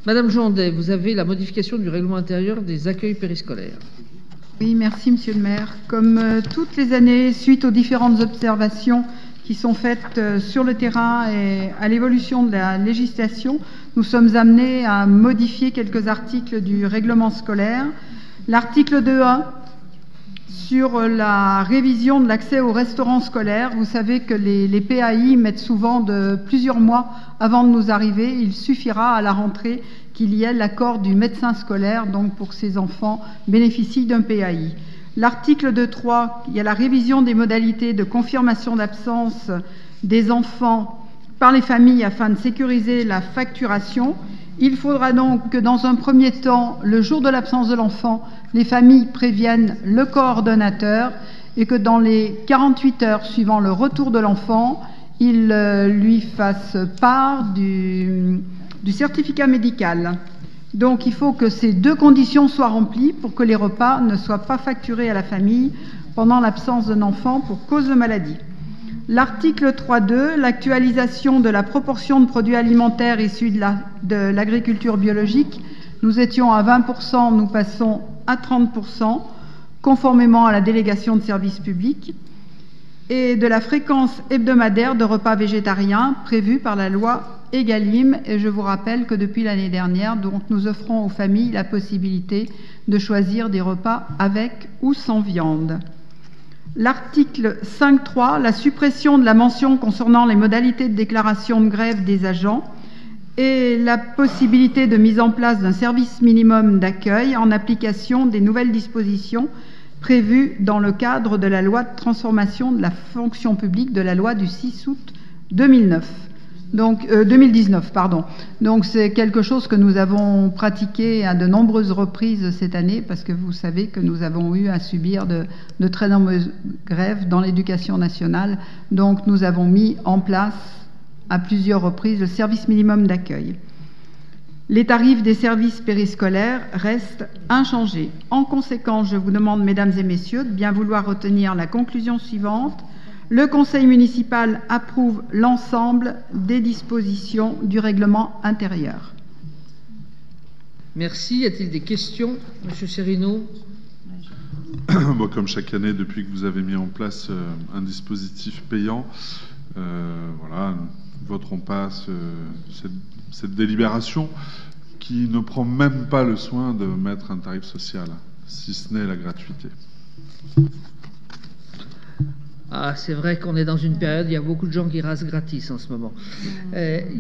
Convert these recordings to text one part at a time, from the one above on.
Madame Jondet, vous avez la modification du règlement intérieur des accueils périscolaires. Oui, merci Monsieur le maire. Comme toutes les années, suite aux différentes observations qui sont faites sur le terrain et à l'évolution de la législation, nous sommes amenés à modifier quelques articles du règlement scolaire. L'article 2.1 sur la révision de l'accès au restaurant scolaire. Vous savez que les PAI mettent souvent de plusieurs mois avant de nous arriver. Il suffira à la rentrée qu'il y ait l'accord du médecin scolaire, donc pour que ces enfants bénéficient d'un PAI. L'article 2.3, il y a la révision des modalités de confirmation d'absence des enfants par les familles afin de sécuriser la facturation. Il faudra donc que dans un premier temps, le jour de l'absence de l'enfant, les familles préviennent le coordonnateur et que dans les 48 heures suivant le retour de l'enfant, il lui fasse part du certificat médical. Donc il faut que ces deux conditions soient remplies pour que les repas ne soient pas facturés à la famille pendant l'absence d'un enfant pour cause de maladie. L'article 3.2, l'actualisation de la proportion de produits alimentaires issus de l'agriculture biologique. Nous étions à 20%, nous passons à 30%, conformément à la délégation de services publics, et de la fréquence hebdomadaire de repas végétariens prévue par la loi Egalim. Et je vous rappelle que depuis l'année dernière, donc, nous offrons aux familles la possibilité de choisir des repas avec ou sans viande. L'article 5.3, la suppression de la mention concernant les modalités de déclaration de grève des agents et la possibilité de mise en place d'un service minimum d'accueil en application des nouvelles dispositions prévues dans le cadre de la loi de transformation de la fonction publique de la loi du 6 août 2019. Donc 2019, pardon. Donc c'est quelque chose que nous avons pratiqué à de nombreuses reprises cette année, parce que vous savez que nous avons eu à subir de très nombreuses grèves dans l'éducation nationale. Donc nous avons mis en place à plusieurs reprises le service minimum d'accueil. Les tarifs des services périscolaires restent inchangés. En conséquence, je vous demande, mesdames et messieurs, de bien vouloir retenir la conclusion suivante. Le Conseil municipal approuve l'ensemble des dispositions du règlement intérieur. Merci. Y a-t-il des questions, Monsieur Serino? Bon, comme chaque année, depuis que vous avez mis en place un dispositif payant, voilà, nous ne voterons pas cette délibération qui ne prend même pas le soin de mettre un tarif social, si ce n'est la gratuité. Ah, c'est vrai qu'on est dans une période, il y a beaucoup de gens qui rasent gratis en ce moment.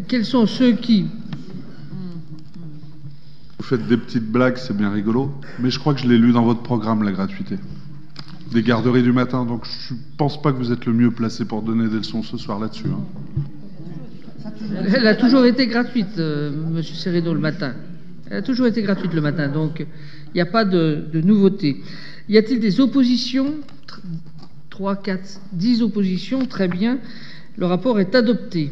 Quels sont ceux qui... Vous faites des petites blagues, c'est bien rigolo, mais je crois que je l'ai lu dans votre programme, la gratuité. Des garderies du matin, donc je ne pense pas que vous êtes le mieux placé pour donner des leçons ce soir là-dessus. Hein. Elle a toujours été gratuite, Monsieur Sereno, le matin. Elle a toujours été gratuite le matin, donc il n'y a pas de nouveauté. Y a-t-il des oppositions? 3, 4, 10 oppositions, très bien. Le rapport est adopté.